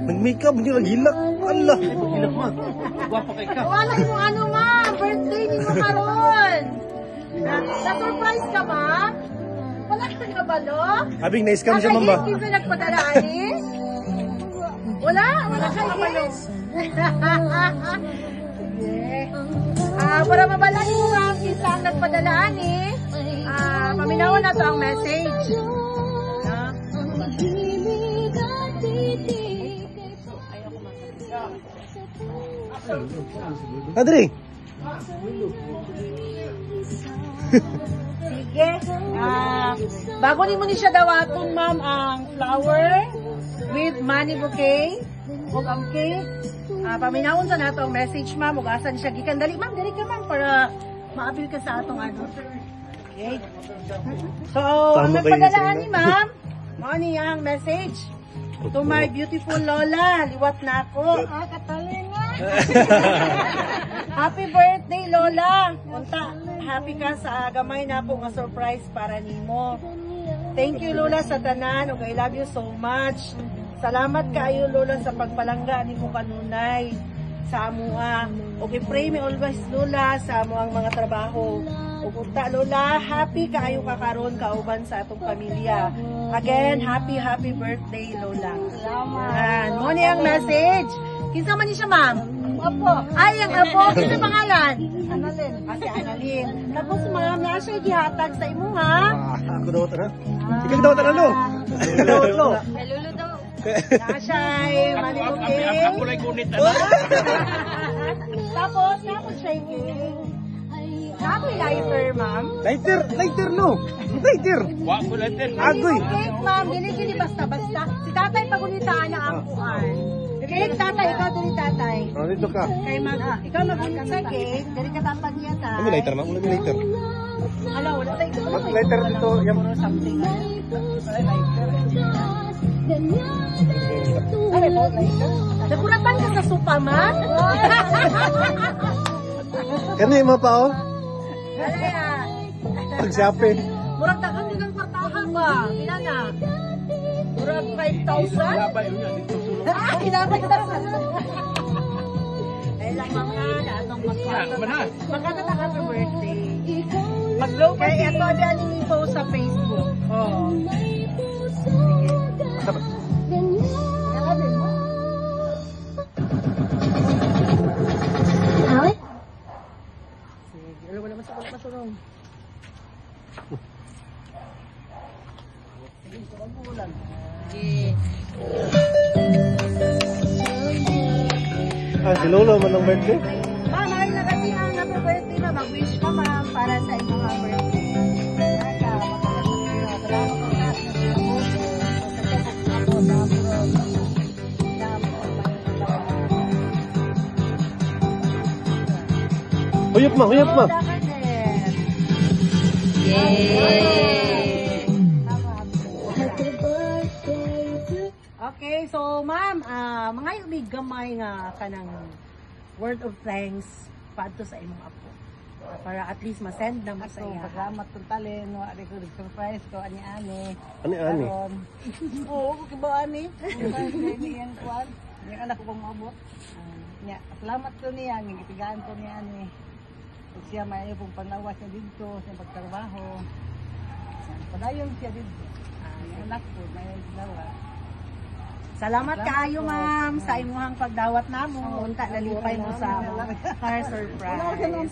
Nag-makeup, hindi naghilak. Allah. Hilak mo. Guwapa kay ka. Wala mo ano ma, birthday ni mo karon. Na-surprise ka ba? Wala ka kabalo? Abing, na-scam siya, ma'am ba? Hindi ka nagpadaan eh? Wala ka kabalo. Para mabalaki mo ang isa ang nagpadalaan eh. Paminawan na to ang message. Adri! Sige. Bago ni mo ni siya dawaton, ma'am, ang flower with money bouquet. Huwag ang cake. Paminawon sa nato ang message, ma'am. Huwag asan siya. Gikan dali, ma'am. Dali ka, ma'am, para maabil ka sa atong ano. Okay. So, ang nagpadalaan ni ma'am, money ang message. To my beautiful Lola, liwat na ako. Katalinga. Happy birthday, Lola. Unta, happy ka sa gamay na ako nga surprise para nimo. Thank you, Lola, sa tanan. Ug I love you so much. Salamat kaayo, Lola, sa pagpalangga ni mo kanunay sa amuha. Ug i-pray me always, Lola, sa amuang mga trabaho. Ug unta, Lola, happy kaayo ka karon kauban sa atong pamilya. Again, happy birthday, Lola. Salamat. Mo ni ang message. Kinsa man ni siya, ma'am? Apo. Ay, ang apo. Kinsa pangalan? Analin. Si Analin. Tapos, ma'am, na siya gihatag sa imo, ha? Ako daw ito na. Ikaw daw ito na, no? Lolo. Ay, Lolo daw. Na siya ay manibugay. Ako lang gunit na. Tapos shaking. Happy lighter, ma'am. Lighter, no? Lighter. Wa ko later. Agoy. Cake, ma'am. Dili basta-basta. Si tatay pagulitaan na ang kuhan. Cake, tatay. Ikaw dili, tatay. Oh, dito ka. Kay ikaw mag-unta sa cake. Dili ka tapat niya, tay. Ano lighter, ma'am? Wala may lighter. Ala, wala tayo. Lighter dito. Something. Lighter. Ay, po, lighter. Nakuratan ka sa sopa, ma'am? Kani mo pa, oh? Kaya. Pagsapi. Murag tagang din ang partahan ba? Pila na? Murag 5,000? Kinabay na sa ay lang mga na atong magkata ka sa birthday. Mag-low pa. Kaya ito dyan i-post sa Facebook. Oh. Wala masunong. Si Lolo man ang birthday? Ma'am, ay na kasi ang happy birthday na mag-wish ka, ma'am, para sa inyong birthday. Huyap ma. Yay! Okay, so ma'am, mga yung gamay nga kanang word of thanks paadto sa imong apo. Para at least ma-send na mo sa iya. Salamat kung talin, wala ko surprise ko, ani-ani. Ani-ani? Oo, kiba ani. Yan kwan, yung anak ko pang maabot. Salamat ko niya, nagitigaan ko niya ani. Siya may pong panglawas niya dito sa pagtrabaho. Padayon siya dito. Yung anak ko, may lawas. Salamat kaayo, ma'am, sa imuhang pagdawat namo. Unta nalipay mo sa our surprise.